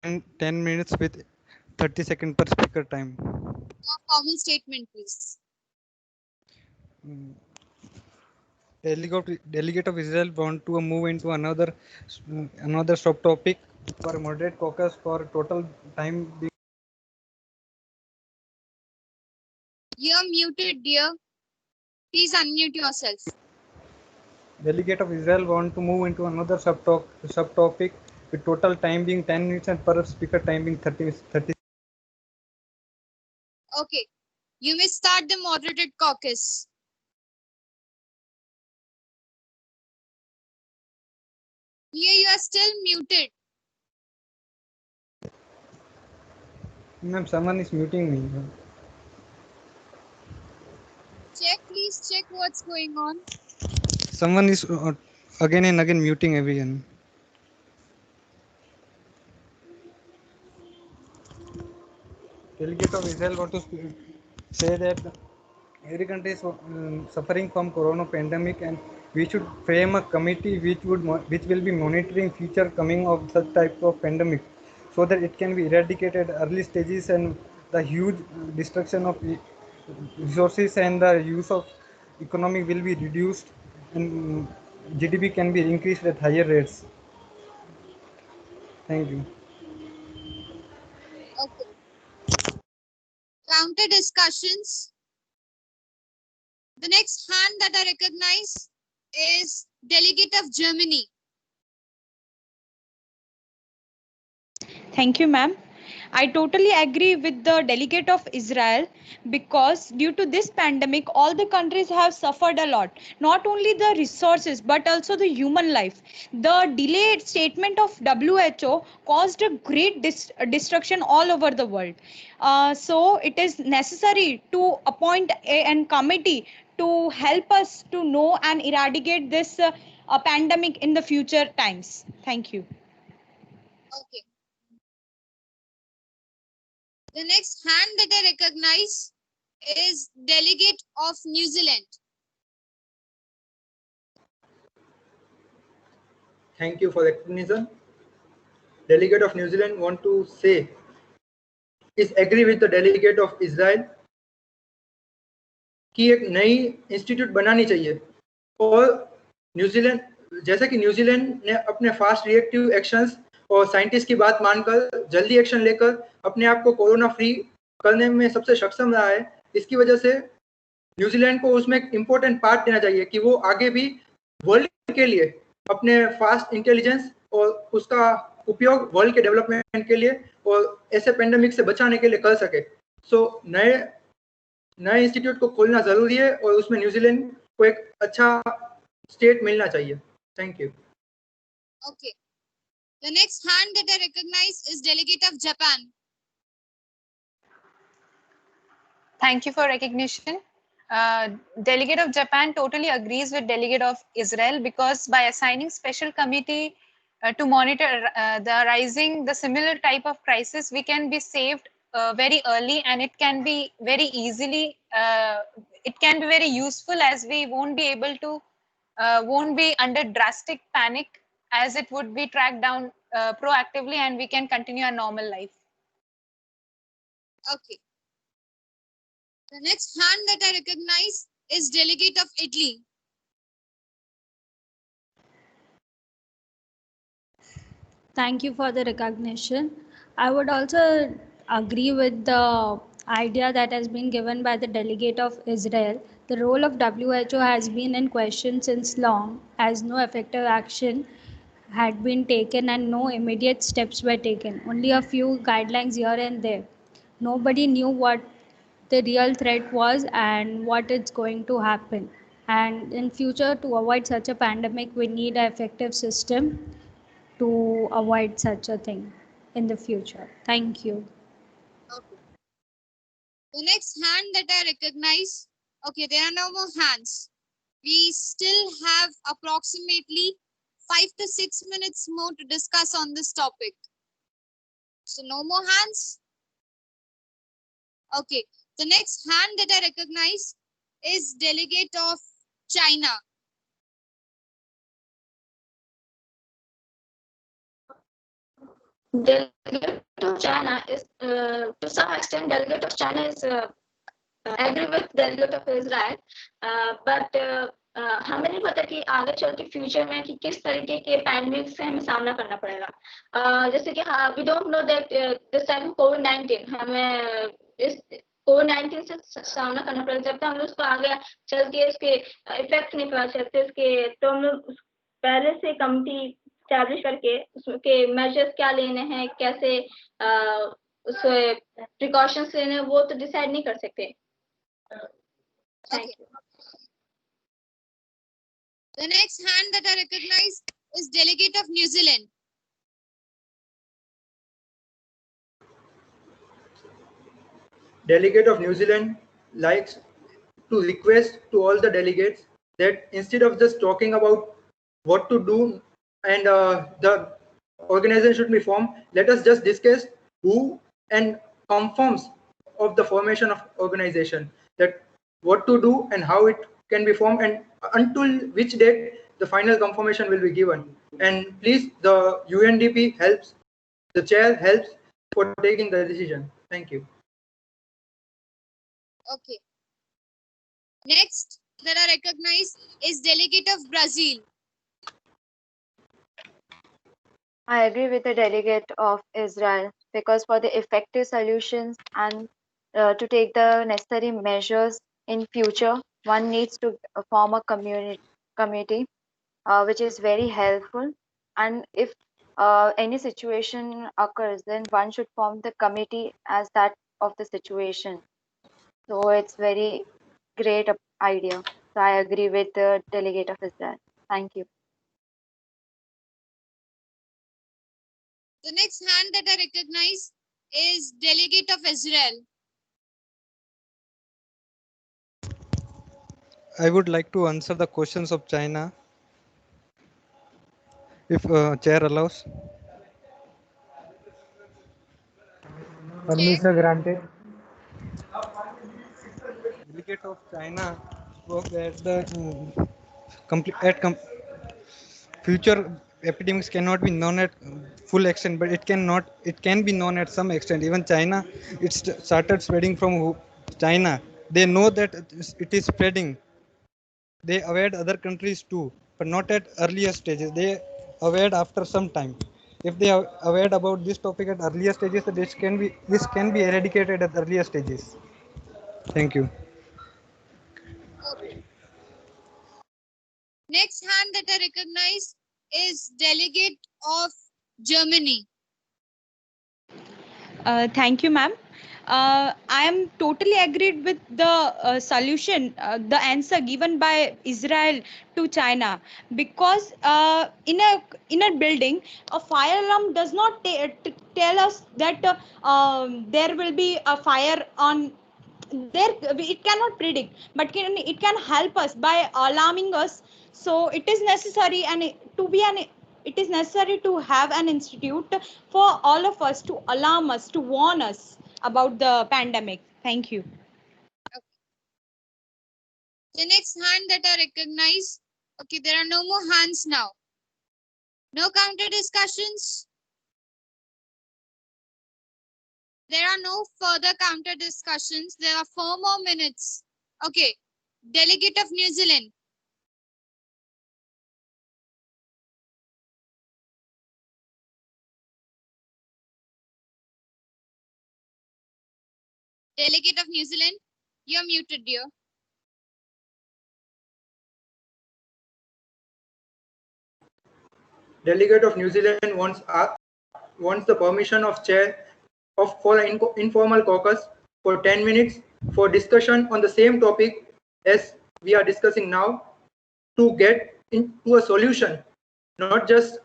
10 minutes with 30 seconds per speaker time. A formal statement, please. Mm, Delegate of Israel want to move into another subtopic for moderate caucus for total time. You're muted, dear. Please unmute yourself. Delegate of Israel want to move into another subtopic with total time being 10 minutes and per speaker time being 30. Okay. You may start the moderated caucus. Here you are still muted. Ma'am, someone is muting me. Check, please check what's going on. Someone is again and again muting everyone. Delegate of Israel want to say that every country is suffering from corona pandemic, and we should frame a committee which will be monitoring future coming of such type of pandemic, so that it can be eradicated at early stages and the huge destruction of resources and the use of economy will be reduced, and GDP can be increased at higher rates. Thank you. Okay. Counter discussions. The next hand that I recognize is Delegate of Germany. Thank you, ma'am. I totally agree with the delegate of Israel because due to this pandemic, all the countries have suffered a lot. Not only the resources, but also the human life. The delayed statement of WHO caused a great destruction all over the world. So it is necessary to appoint a committee to help us to know and eradicate this pandemic in the future times. Thank you. Okay. The next hand that I recognize is Delegate of New Zealand. Thank you for recognition. Delegate of New Zealand want to say is agree with the delegate of Israel कि एक नई institute बनानी चाहिए और New Zealand जैसा कि New Zealand ने अपने फास्ट रिएक्टिव एक्शंस और साइंटिस्ट की बात मानकर जल्दी एक्शन लेकर अपने आप को कोरोना फ्री करने में सबसे सक्षम रहा है, इसकी वजह से न्यूजीलैंड को उसमें एक इम्पोर्टेंट पार्ट देना चाहिए कि वो आगे भी वर्ल्ड के लिए अपने फास्ट इंटेलिजेंस और उसका उपयोग वर्ल्ड के डेवलपमेंट के लिए और ऐसे पेंडेमिक से बचाने के लिए कर सके. सो नए इंस्टीट्यूट को खोलना जरूरी है और उसमें न्यूजीलैंड को एक अच्छा स्टेट मिलना चाहिए. Thank you. Okay. The next hand that I recognize is Delegate of Japan. Thank you for recognition. Delegate of Japan totally agrees with Delegate of Israel because by assigning special committee to monitor the similar type of crisis, we can be saved very early, and it can be very easily, it can be very useful as we won't be able to, won't be under drastic panic as it would be tracked down proactively and we can continue our normal life. Okay. The next hand that I recognize is Delegate of Italy. Thank you for the recognition. I would also agree with the idea that has been given by the delegate of Israel. The role of WHO has been in question since long, as no effective action had been taken and no immediate steps were taken. Only a few guidelines here and there. Nobody knew what the real threat was and what is going to happen. And in future, to avoid such a pandemic, we need an effective system to avoid such a thing in the future. Thank you. Okay. The next hand that I recognize, okay, there are no more hands. We still have approximately 5 to 6 minutes more to discuss on this topic. So no more hands. Okay. The next hand that I recognize is Delegate of China. delegate of China is, to some extent, delegate of China is agree with delegate of Israel, but हमें नहीं पता कि आगे चल के future में कि किस तरीके के पैंडेमिक से हमें सामना करना पड़ेगा, जैसे कि हाँ we don't know that this time कोविड-19 हमें इस कोविड-19 से सामना करना पड़ेगा, जब तक हम लोग उसको आगे चल के इसके इफेक्ट नहीं पता चलते इसके, तो हम लोग पहले से कमिटी स्टैब्लिश करके उसके मेजर्स क्या लेने हैं, कैसे उसके प्रिकॉशंस लेने हैं, वो तो डिसाइड नहीं कर सकते. Thank Okay. you. The next hand that I recognize is delegate of New Zealand. Delegate of New Zealand likes to request to all the delegates that instead of just talking about what to do and the organization should be formed, let us just discuss who and confirms of the formation of organization, that what to do and how it can be formed and until which date the final confirmation will be given. And please, the UNDP helps, the chair helps for taking the decision. Thank you. Okay. Next that I recognize is delegate of Brazil. I agree with the delegate of Israel because for the effective solutions and to take the necessary measures in future, one needs to form a committee which is very helpful. And if any situation occurs, then one should form the committee as that of the situation. So it's very great idea. So I agree with the delegate of Israel. Thank you. The next hand that I recognize is delegate of Israel. I would like to answer the questions of China, if chair allows. Permission granted. Delegate of China spoke that the future epidemics cannot be known at full extent, but it can be known at some extent. Even China, it started spreading from China. They know that it is spreading. They aware other countries too, but not at earlier stages. They aware after some time. If they are aware about this topic at earlier stages, this can be eradicated at earlier stages. Thank you. Okay. Next hand that I recognize is delegate of Germany. Thank you, ma'am. I am totally agreed with the solution, the answer given by Israel to China, because in a building, a fire alarm does not tell us that there will be a fire on there. It cannot predict, but it can help us by alarming us. So it is necessary it is necessary to have an institute for all of us to alarm us, to warn us about the pandemic. Thank you. The next hand that I recognize, okay, there are no more hands now. No counter discussions. There are no further counter discussions. There are 4 more minutes. Okay, delegate of New Zealand. Delegate of New Zealand, you're muted, dear. Delegate of New Zealand wants the permission of chair for an informal caucus for 10 minutes for discussion on the same topic as we are discussing now, to get into a solution, not just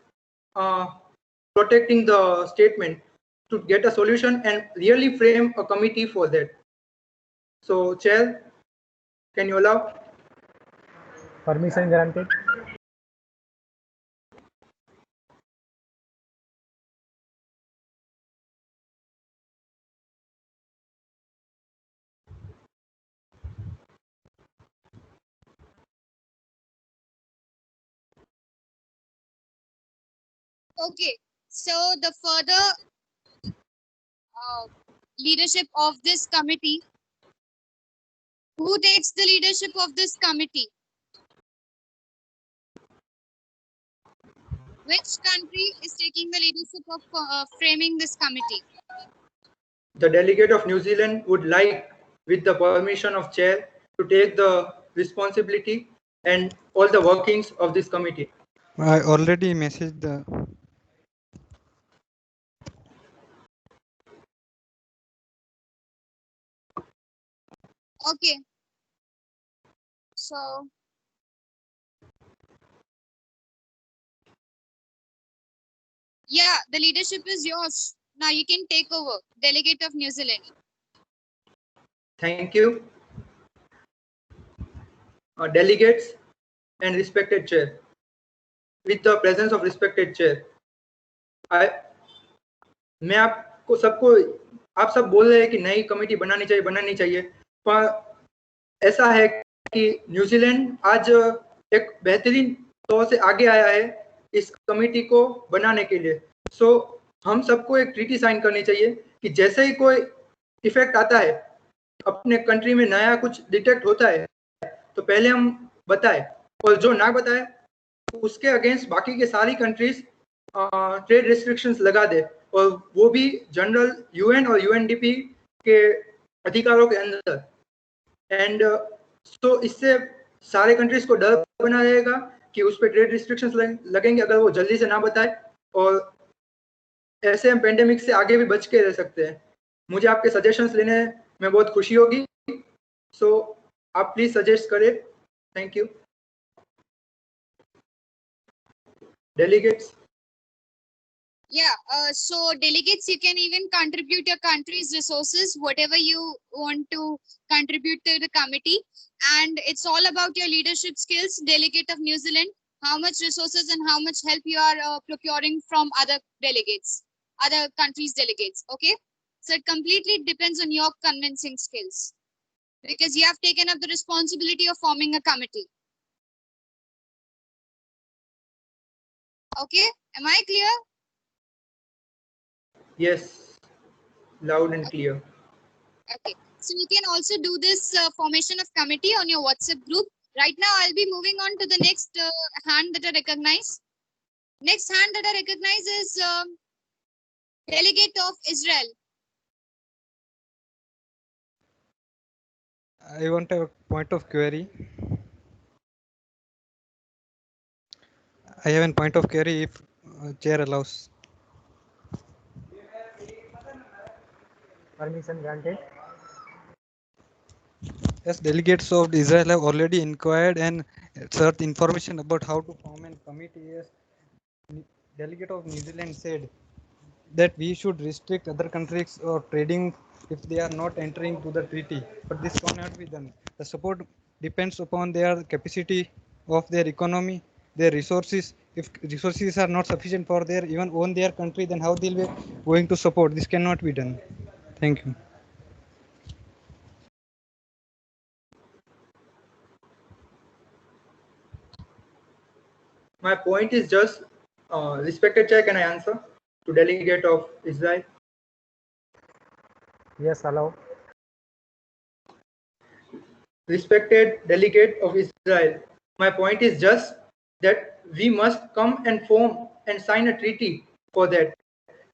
protecting the statement, to get a solution and really frame a committee for that. So, chair, can you allow? Permission granted. Okay, So the further leadership of this committee, who takes the leadership of this committee? Which country is taking the leadership of framing this committee? The delegate of New Zealand would like, with the permission of chair, to take the responsibility and all the workings of this committee. I already messaged the. Okay. So yeah, the leadership is yours. Now you can take over. Delegate of New Zealand. Thank you. Delegates and respected chair. With the presence of respected chair, मैं आपको सबको आप सब बोल रहे हैं कि नई कमेटी बनानी चाहिए पर ऐसा है कि न्यूजीलैंड आज एक बेहतरीन तौर से आगे आया है इस कमेटी को बनाने के लिए। सो हम सबको एक ट्रीटी साइन करनी चाहिए कि जैसे ही कोई इफेक्ट आता है, अपने कंट्री में नया कुछ डिटेक्ट होता है, तो पहले हम बताएं, और जो ना बताए उसके अगेंस्ट बाकी के सारी कंट्रीज ट्रेड रिस्ट्रिक्शंस लगा दे, और वो भी जनरल यूएन और यूएनडीपी के अधिकारों के अंदर। एंड तो इससे सारे कंट्रीज को डर बना रहेगा कि उस पर ट्रेड रिस्ट्रिक्शंस लगेंगे अगर वो जल्दी से ना बताए, और ऐसे हम पेंडेमिक से आगे भी बच के रह सकते हैं। मुझे आपके सजेशंस लेने में बहुत खुशी होगी, सो आप प्लीज सजेस्ट करें। Thank you. Delegates. Yeah, so delegates, you can even contribute your country's resources, whatever you want to contribute to the committee. And it's all about your leadership skills. Delegate of New Zealand, how much resources and how much help you are procuring from other delegates, other countries' delegates. Okay, so it completely depends on your convincing skills, because you have taken up the responsibility of forming a committee. Okay, am I clear? Yes, loud and clear. Okay, so you can also do this formation of committee on your WhatsApp group. Right now, I'll be moving on to the next hand that I recognize. Next hand that I recognize is delegate of Israel. I want a point of query. I have a point of query if chair allows. Permission granted. Yes, delegates of Israel have already inquired and searched information about how to form a committee. Yes, delegate of New Zealand said that we should restrict other countries or trading if they are not entering to the treaty, but this cannot be done. The support depends upon their capacity of their economy, their resources. If resources are not sufficient for their even own their country, then how they'll be going to support? This cannot be done. Thank you. My point is just, respected chair, can I answer to delegate of Israel? Yes, allow. Respected delegate of Israel, my point is just that we must come and form and sign a treaty for that.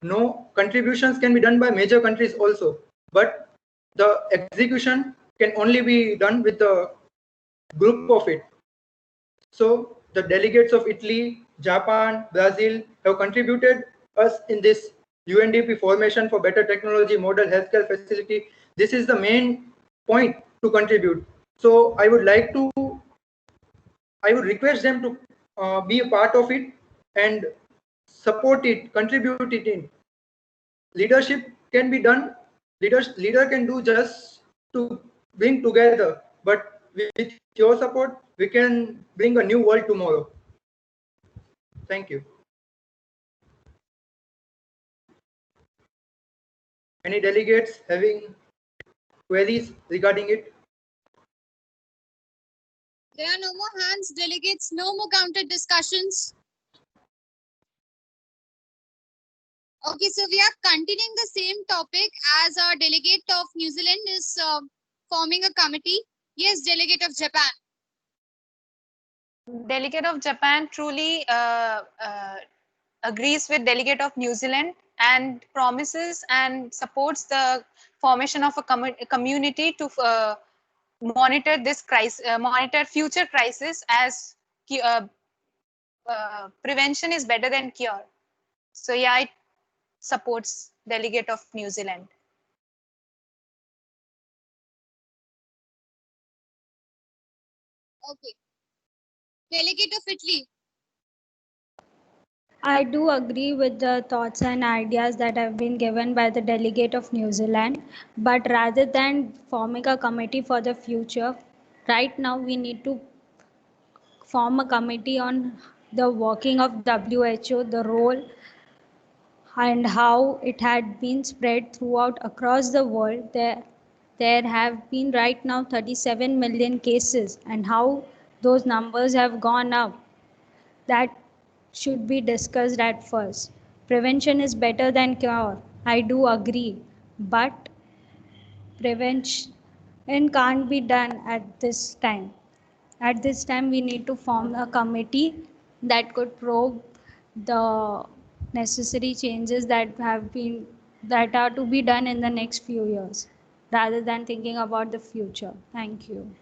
No, contributions can be done by major countries also, but the execution can only be done with the group of it. So the delegates of Italy, Japan, Brazil have contributed us in this UNDP formation for better technology, model healthcare facility. This is the main point to contribute. So I would request them to be a part of it and support it, contribute it in. Leadership can be done, leader can do just to bring together, but with your support, we can bring a new world tomorrow. Thank you. Any delegates having queries regarding it? There are no more hands, delegates, no more counted discussions. Okay, so we are continuing the same topic as our delegate of New Zealand is forming a committee. Yes, delegate of Japan. Delegate of Japan truly agrees with delegate of New Zealand and promises and supports the formation of a community to monitor this crisis, monitor future crisis, as prevention is better than cure. So yeah, it supports delegate of New Zealand. Okay. Delegate of Italy. I do agree with the thoughts and ideas that have been given by the delegate of New Zealand, but rather than forming a committee for the future, right now we need to form a committee on the working of WHO, the role and how it had been spread throughout across the world. There have been right now 37 million cases, and how those numbers have gone up. That should be discussed at first. Prevention is better than cure. I do agree, but prevention can't be done at this time. At this time, we need to form a committee that could probe the necessary changes that are to be done in the next few years, rather than thinking about the future. Thank you.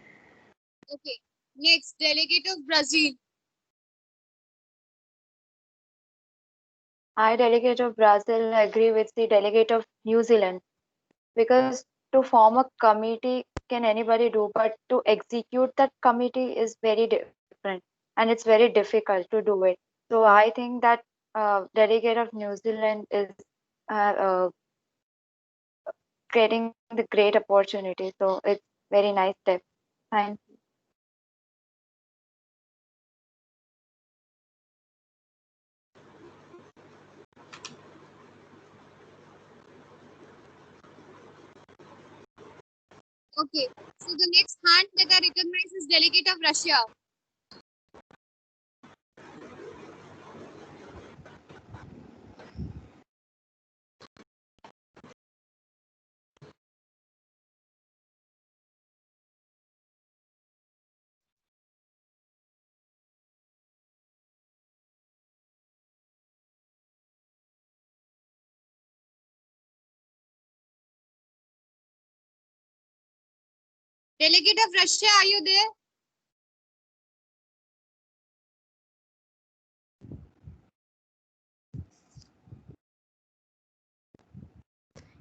Okay. Next, delegate of Brazil. I, delegate of Brazil, agree with the delegate of New Zealand, because to form a committee can anybody do, but to execute that committee is very different and it's very difficult to do it. So I think that delegate of New Zealand is uh, creating the great opportunity. So it's very nice step. Thank you. Okay. So the next hand that I recognize is delegate of Russia. Delegate of Russia, are you there?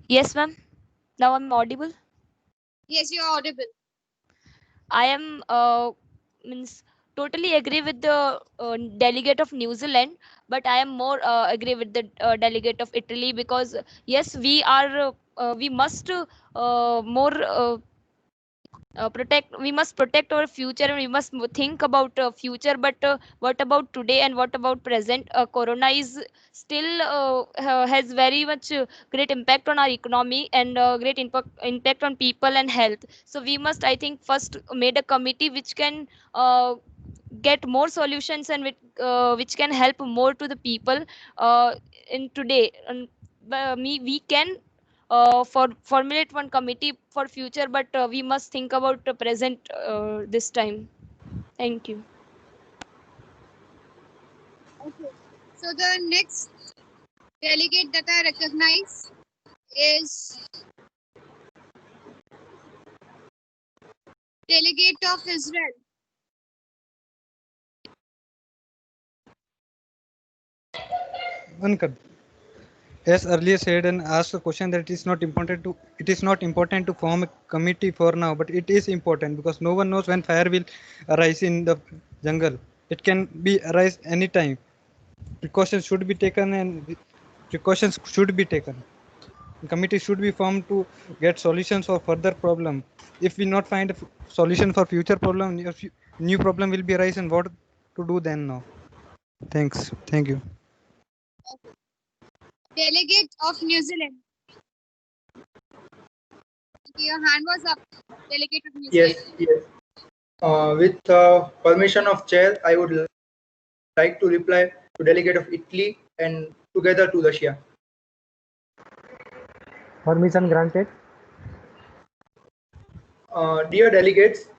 Yes, ma'am. Now I'm audible. Yes, you are audible. I am means totally agree with the delegate of New Zealand, but I am more agree with the delegate of Italy, because yes, we must more protect. We must protect our future, and we must think about future. But what about today, and what about present? Corona is still has very much great impact on our economy, and great impact on people and health. So we must, I think, first made a committee which can get more solutions, and which can help more to the people in today. And we can formulate one committee for future, but we must think about the present this time. Thank you. Okay. So the next delegate that I recognize is delegate of Israel. Ankad, as earlier said and asked a question, that it is not important to form a committee for now, but it is important because no one knows when fire will arise in the jungle. It can be arise anytime. Precautions should be taken, and precautions should be taken. Committee should be formed to get solutions for further problem. If we not find a solution for future problem, new problem will be arise, and what to do then now? Thanks. Thank you. Okay. Delegate of New Zealand. Okay, your hand was up. Delegate of New Yes, Zealand. yes. With permission of chair, I would like to reply to delegate of Italy and together to Russia. Permission granted. Dear delegates,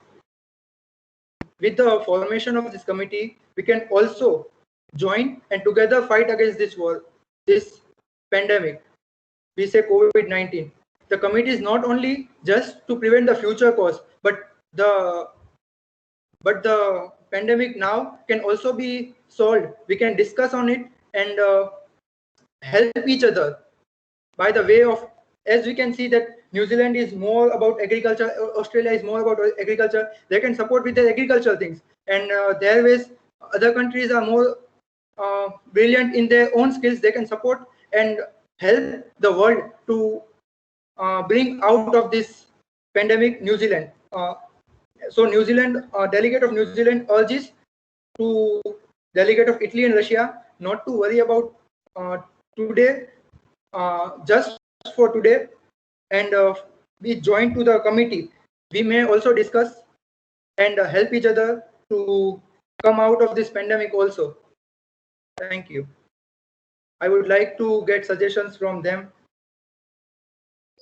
with the formation of this committee, we can also join and together fight against this war, this pandemic. We say COVID-19. The committee is not only just to prevent the future cause, but the pandemic now can also be solved. We can discuss on it and help each other by the way of, as we can see that New Zealand is more about agriculture, Australia is more about agriculture. They can support with their agricultural things, and their ways other countries are more brilliant in their own skills. They can support and help the world to bring out of this pandemic New Zealand. So New Zealand, delegate of New Zealand urges to delegate of Italy and Russia not to worry about today, just for today, and we join to the committee. We may also discuss and help each other to come out of this pandemic also. Thank you. I would like to get suggestions from them.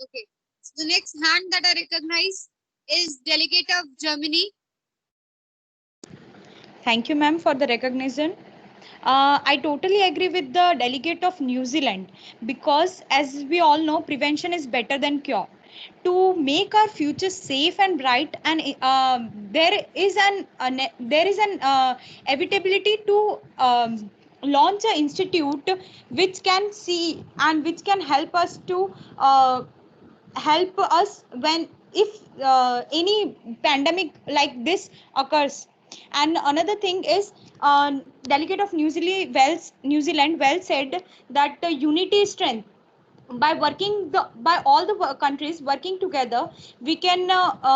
Okay. So the next hand that I recognize is delegate of Germany. Thank you, ma'am, for the recognition. I totally agree with the delegate of New Zealand because, as we all know, prevention is better than cure. To make our future safe and bright, and there is an inevitability to launch an institute which can see and which can help us to help us when if any pandemic like this occurs. And another thing is, delegate of New Zealand well said that unity is strength. By by all the countries working together, we can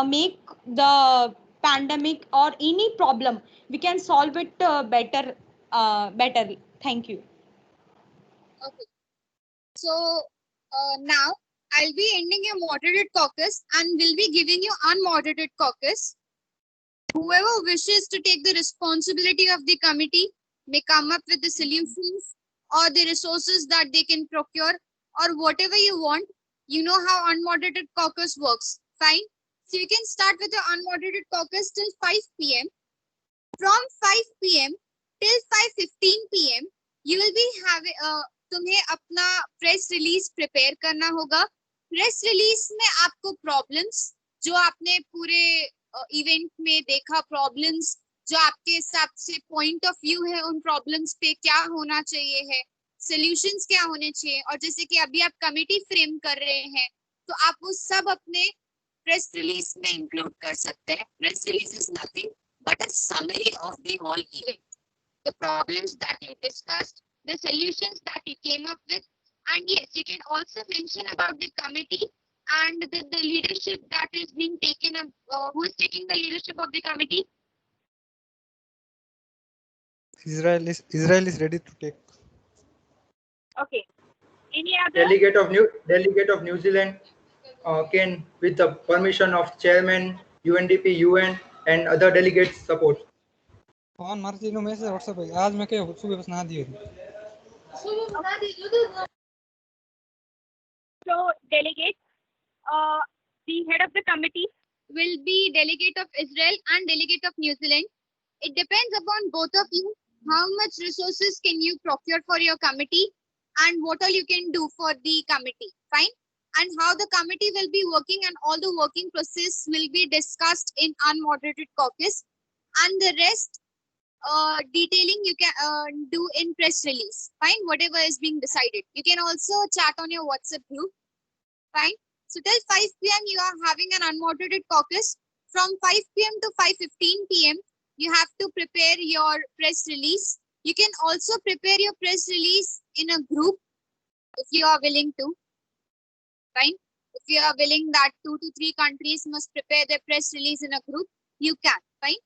make the pandemic or any problem, we can solve it better. Thank you. Okay. So now I'll be ending your moderated caucus and will be giving you unmoderated caucus. Whoever wishes to take the responsibility of the committee may come up with the solutions or the resources that they can procure or whatever you want. You know how unmoderated caucus works. Fine. So you can start with your unmoderated caucus till 5 p.m. From 5 p.m. till 5:15 p.m. you will be having तुम्हें अपना press release prepare करना होगा. Press release में आपको problems जो आपने पूरे event में देखा, प्रॉब्लम्स जो आपके हिसाब से पॉइंट ऑफ व्यू है उन प्रॉब्लम्स पे क्या होना चाहिए है, सॉल्यूशंस क्या होने चाहिए, और जैसे कि अभी आप कमेटी फ्रेम कर रहे हैं तो आप वो सब अपने प्रेस रिलीज में इंक्लूड कर सकते हैं. Press release is nothing but a summary of the whole event, the problems that you discussed, the solutions that you came up with, and yes, you can also mention about the committee and the leadership that is being taken up, who is taking the leadership of the committee. Israel is ready to take. Okay. Any other? Delegate of New Zealand can, with the permission of chairman, UNDP, UN, and other delegates, support. कौन मर्जी know message WhatsApp पे आज मैं के सुबह बस ना दियो. So delegate, the head of the committee will be delegate of Israel and delegate of New Zealand. It depends upon both of you how much resources can you procure for your committee and what all you can do for the committee. Fine. And how the committee will be working and all the working process will be discussed in unmoderated caucus, and the rest detailing you can do in press release. Fine. Whatever is being decided. You can also chat on your WhatsApp group. Fine. So till 5 p.m. you are having an unmoderated caucus. From 5 p.m. to 5:15 p.m. you have to prepare your press release. You can also prepare your press release in a group if you are willing to. Fine. If you are willing that 2 to 3 countries must prepare their press release in a group, you can. Fine.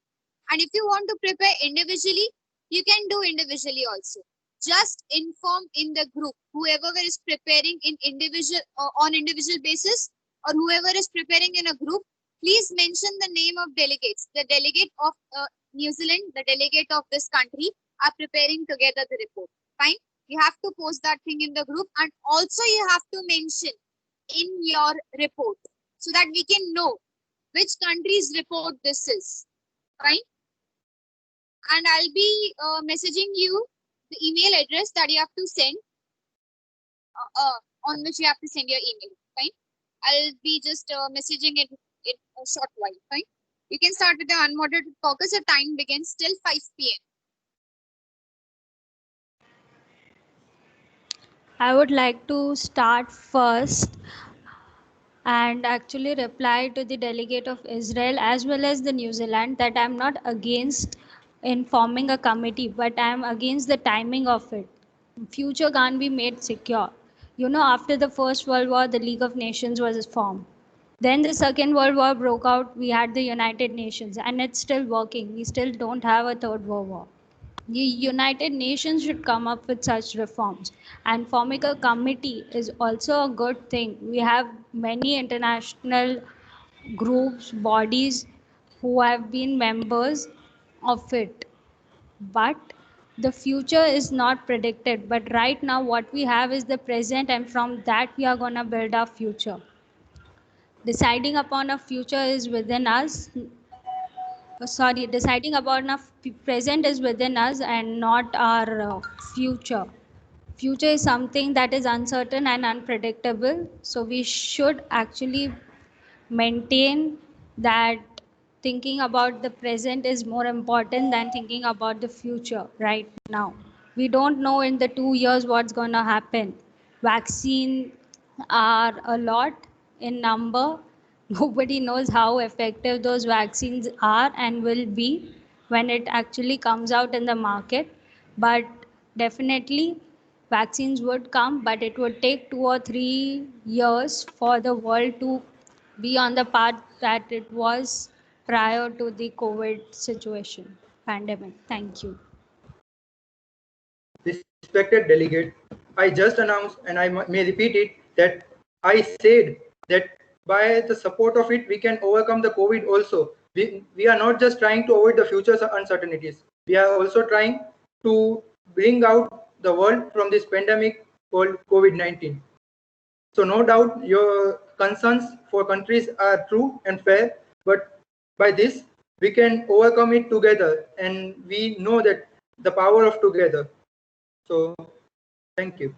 And if you want to prepare individually, you can do individually also. Just inform in the group whoever is preparing in individual on individual basis, or whoever is preparing in a group. Please mention the name of delegates. The delegate of New Zealand, the delegate of this country are preparing together the report. Fine. You have to post that thing in the group, and also you have to mention in your report so that we can know which country's report this is. Fine. And I'll be messaging you the email address that you have to send, on which you have to send your email. Fine. I'll be just messaging it in a short while. Fine. You can start with the unmoderated caucus. The time begins till 5 p.m. I would like to start first and actually reply to the delegate of Israel as well as the New Zealand that I'm not against in forming a committee, but I'm against the timing of it. Future can't be made secure. You know, after the First World War, the League of Nations was formed. Then the Second World War broke out, we had the United Nations, and it's still working. We still don't have a Third World War. The United Nations should come up with such reforms. And forming a committee is also a good thing. We have many international groups, bodies who have been members of it. But the future is not predicted. But right now, what we have is the present, and from that, we are going to build our future. Deciding upon a future is within us. Deciding about our present is within us and not our future. Future is something that is uncertain and unpredictable. So we should actually maintain that thinking about the present is more important than thinking about the future right now. We don't know in the 2 years what's going to happen. Vaccines are a lot in number. Nobody knows how effective those vaccines are and will be when it actually comes out in the market. But definitely vaccines would come, but it would take 2 or 3 years for the world to be on the path that it was prior to the COVID situation, pandemic. Thank you. Respected delegate, I just announced, and I may repeat it, that I said that by the support of it, we can overcome the COVID also. We are not just trying to avoid the future uncertainties. We are also trying to bring out the world from this pandemic called COVID-19. So no doubt your concerns for countries are true and fair, but by this, we can overcome it together, and we know that the power of together. So, thank you.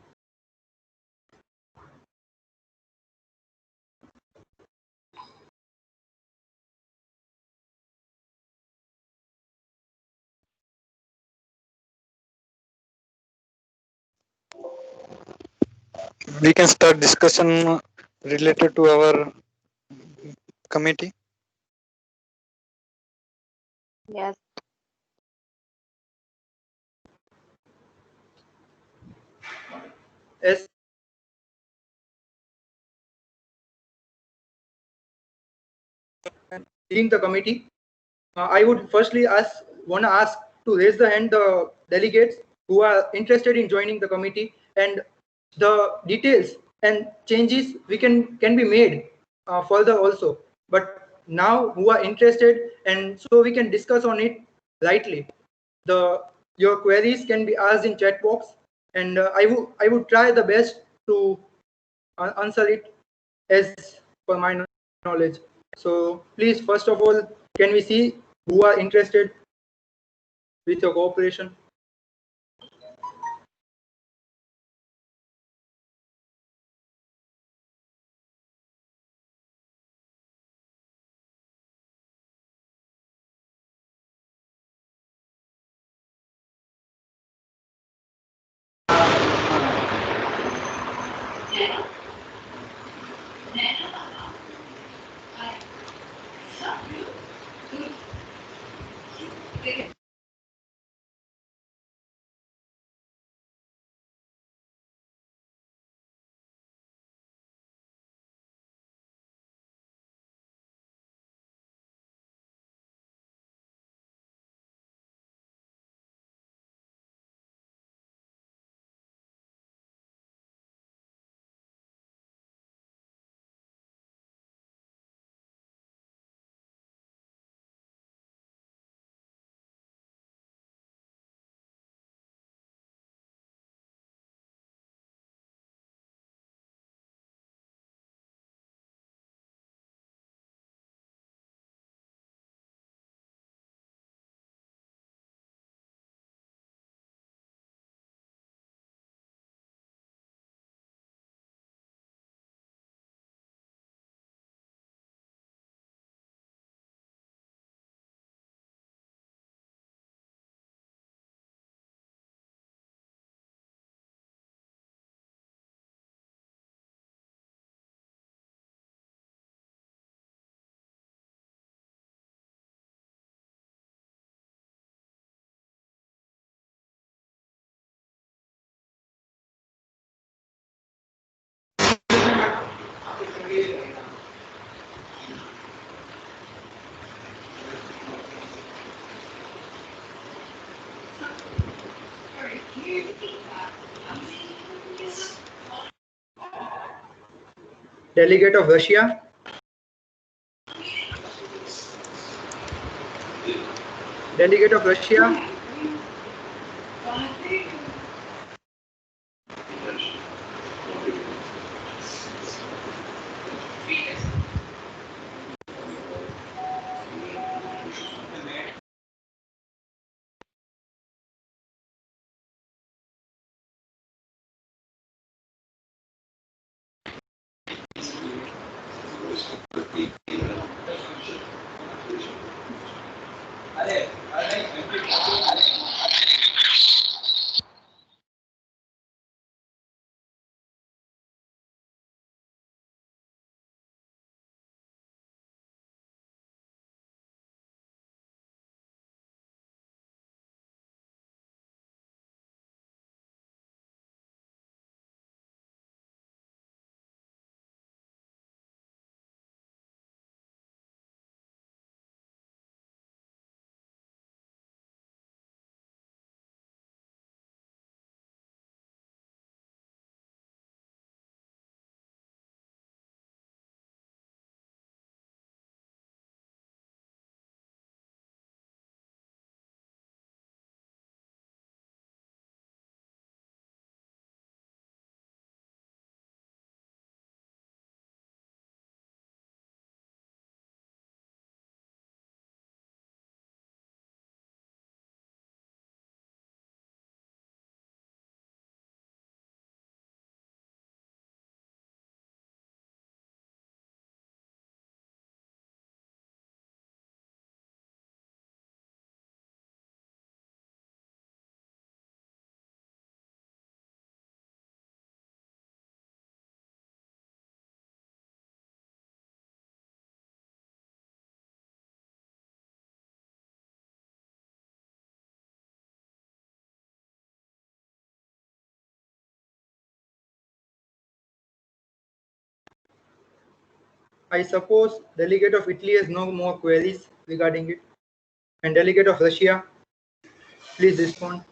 We can start discussion related to our committee. Yes. As leading the committee, I would firstly want to ask to raise the hand the delegates who are interested in joining the committee, and the details and changes we can be made further also. But now who are interested, and so we can discuss on it rightly. Your queries can be asked in chat box, and I would try the best to answer it as per my knowledge. So please, first of all, can we see who are interested with your cooperation? Delegate of Russia. Delegate of Russia. I suppose delegate of Italy has no more queries regarding it. And delegate of Russia, please respond.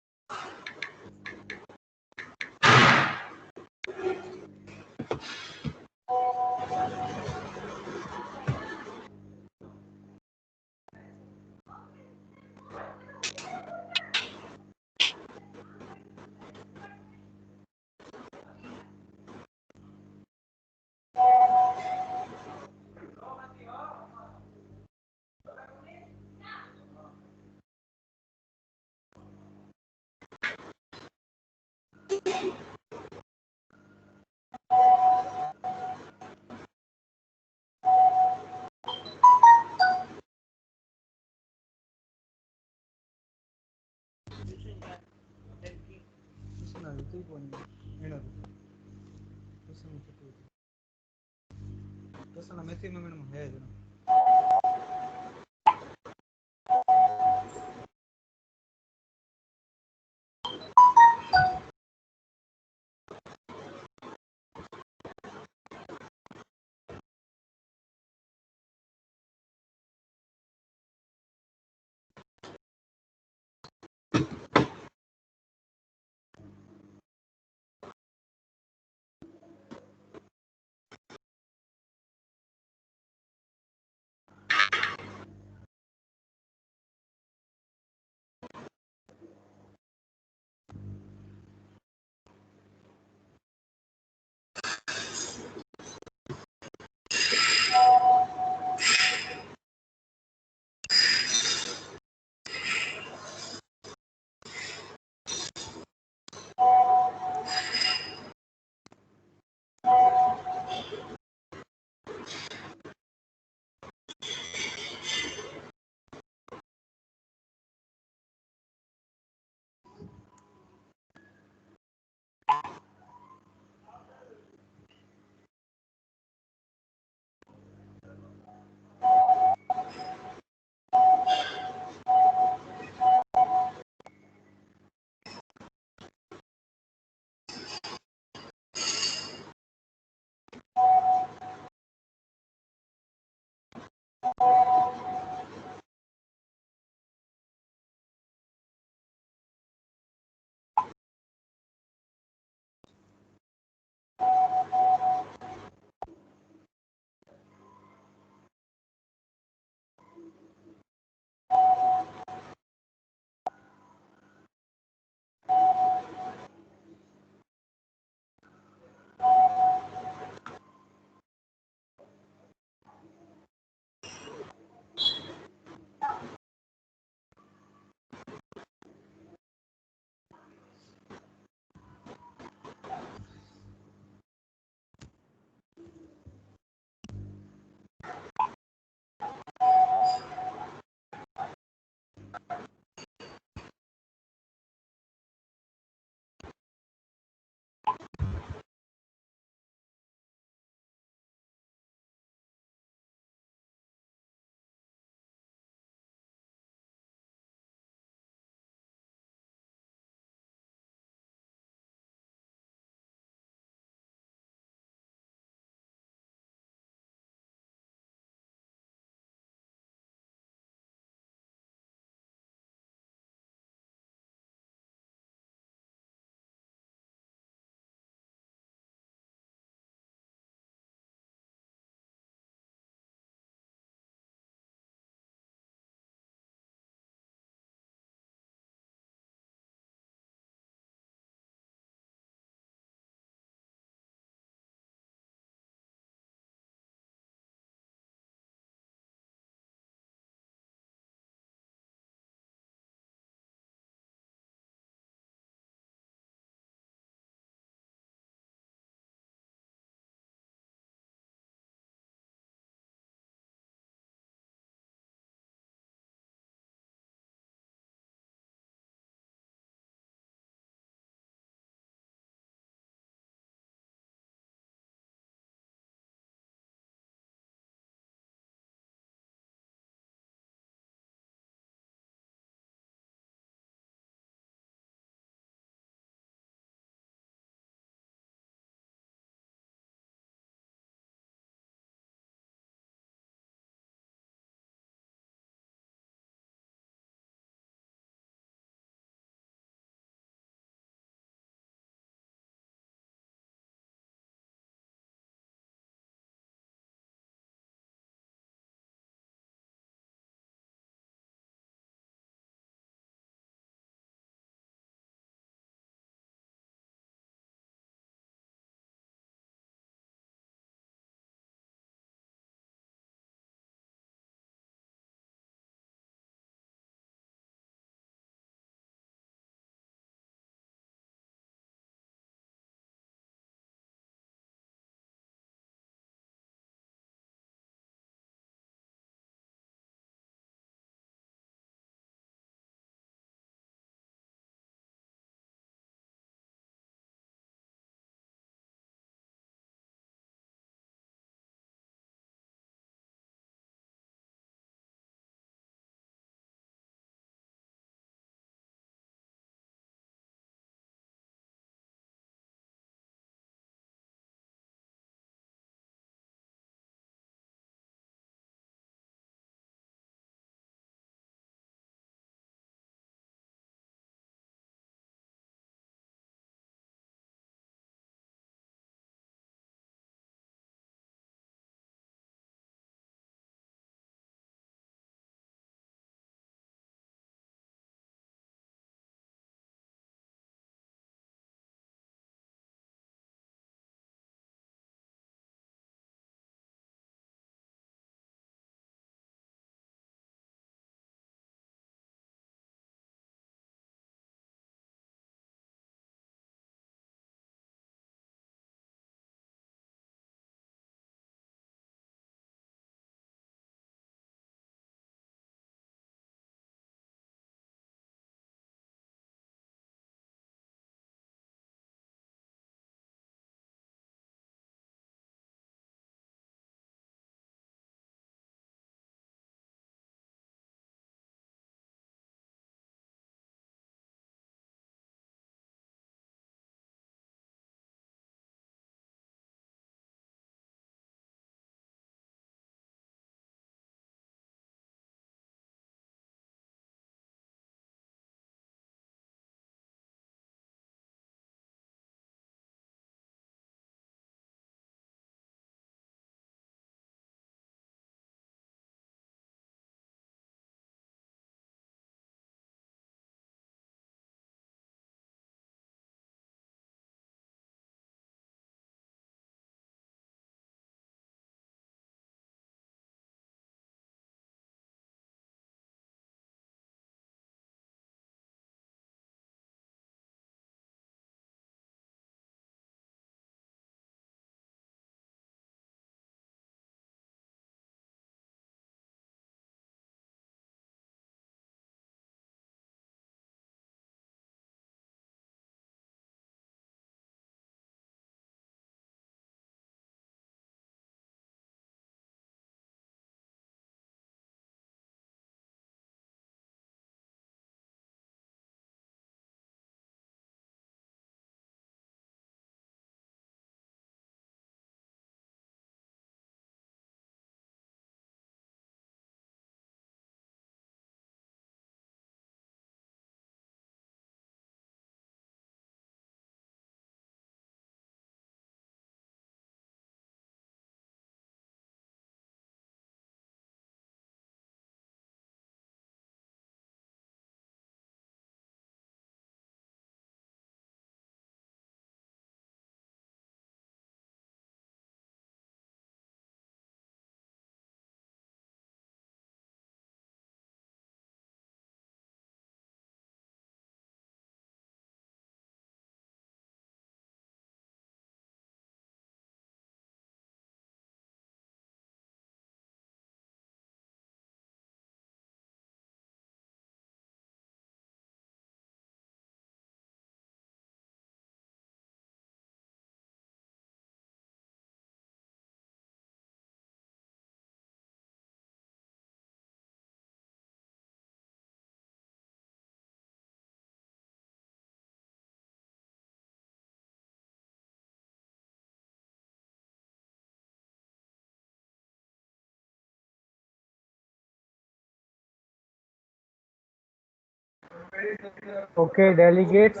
Okay delegates,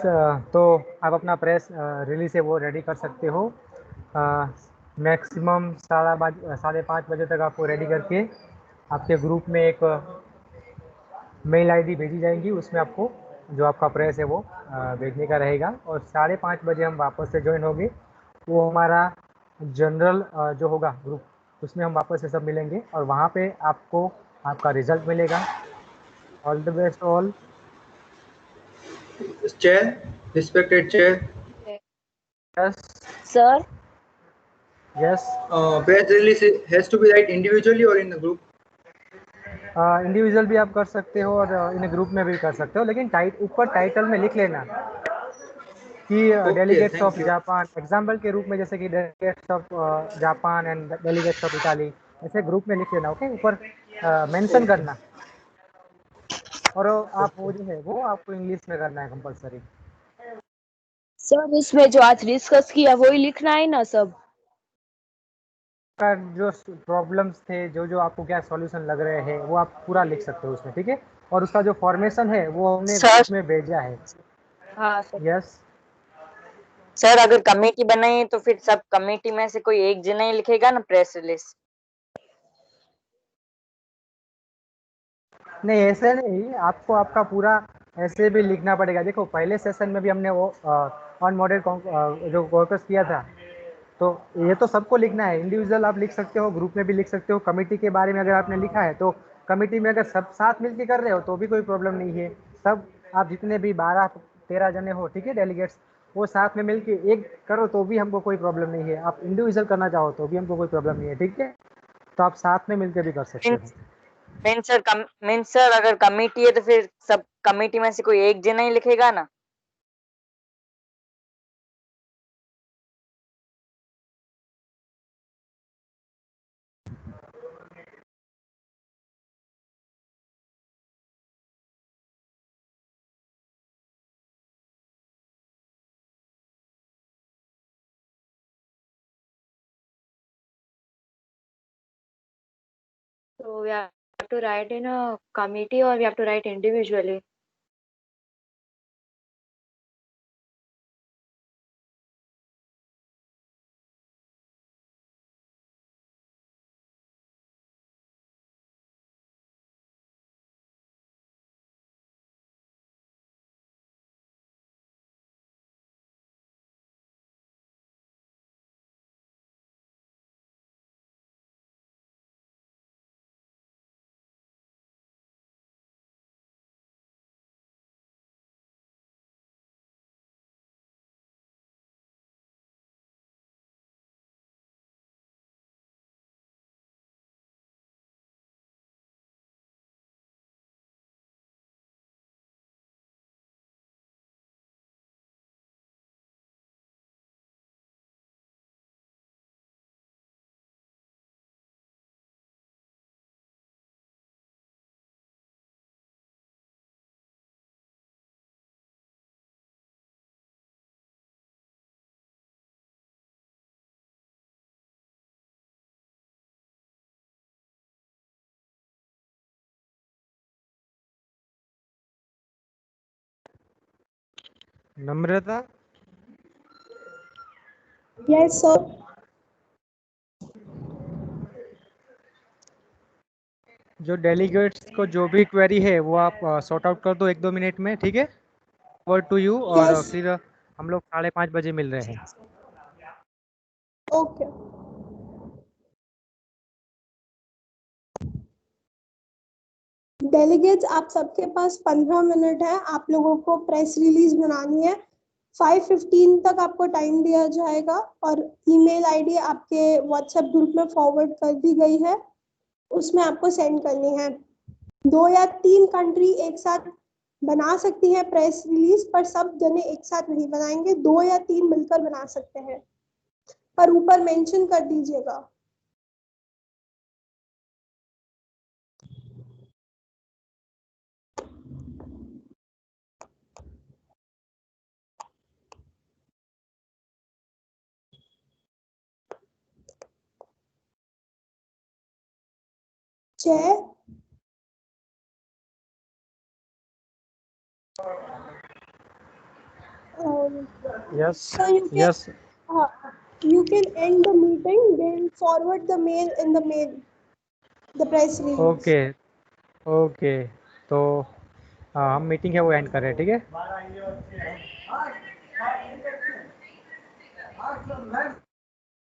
तो आप अपना press release है वो ready कर सकते हो। Maximum 5:30 बजे तक आपको रेडी करके आपके ग्रुप में एक मेल आईडी भेजी जाएगी, उसमें आपको जो आपका प्रेस है वो भेजने का रहेगा। और 5:30 बजे हम वापस से ज्वाइन होंगे। वो हमारा जनरल जो होगा ग्रुप, उसमें हम वापस से सब मिलेंगे और वहाँ पे आपको आपका रिजल्ट मिलेगा। All the best all. Chair, respected chair. Yes Sir, yes. Press release has to be write individually or in a group. Individual भी आप कर सकते हो और इन ग्रुप में भी कर सकते हो, लेकिन ऊपर टाइटल में लिख लेना कि delegates of thank you. Japan, example के रूप में, जैसे कि delegates of Japan and delegates of Italy, ऐसे ग्रुप में लिख लेना। ओके, ऊपर मेंशन करना। और आप वो जो है वो आपको इंग्लिश में करना है कंपलसरी। सर इसमें जो आज डिस्कस किया वही लिखना है ना सब? का जो प्रॉब्लम्स थे, जो जो आपको क्या सॉल्यूशन लग रहे हैं, वो आप पूरा लिख सकते हो उसमें, ठीक है। और उसका जो फॉर्मेशन है वो हमने सर। उसमें भेजा है। हाँ सर। यस सर अगर कमेटी बनाई तो फिर सब कमेटी में से कोई एक जना ही लिखेगा ना प्रेस रिलीज? नहीं, ऐसे नहीं, आपको आपका पूरा ऐसे भी लिखना पड़ेगा। देखो, पहले सेशन में भी हमने वो ऑन मॉडल जो कॉकस किया था, तो ये तो सबको लिखना है। इंडिविजुअल आप लिख सकते हो, ग्रुप में भी लिख सकते हो। कमेटी के बारे में अगर आपने लिखा है तो कमेटी में अगर सब साथ मिलकर कर रहे हो तो भी कोई प्रॉब्लम नहीं है। सब आप जितने भी 12-13 जने हो, ठीक है, डेलीगेट्स, वो साथ में मिलके एक करो तो भी हमको कोई प्रॉब्लम नहीं है। आप इंडिविजुअल करना चाहो तो भी हमको कोई प्रॉब्लम नहीं है, ठीक है। तो आप साथ में मिलकर भी कर सकते हो। मीन सर अगर कमेटी है तो फिर सब कमेटी में से कोई एक जना ही लिखेगा ना? So we have to write in a committee or we have to write individually? Namrata, Yes, sir. जो डेलीगेट्स को जो भी क्वेरी है वो आप सॉर्ट आउट कर दो 1-2 मिनट में, ठीक है। Over to you. और Yes. फिर हम लोग 5:30 बजे मिल रहे हैं। Okay. डेलीगेट्स, आप सबके पास 15 मिनट है। आप लोगों को प्रेस रिलीज बनानी है। 5:15 तक आपको टाइम दिया जाएगा और ईमेल आईडी आपके व्हाट्सएप ग्रुप में फॉरवर्ड कर दी गई है, उसमें आपको सेंड करनी है। 2 या 3 कंट्री एक साथ बना सकती है प्रेस रिलीज, पर सब जने एक साथ नहीं बनाएंगे। 2 या 3 मिलकर बना सकते हैं, पर ऊपर मेंशन कर दीजिएगा। जय yes So you can yes you can end the meeting. They'll forward the mail in the mail, the press release. Okay okay, तो हम मीटिंग है वो एंड कर रहे हैं, ठीक है।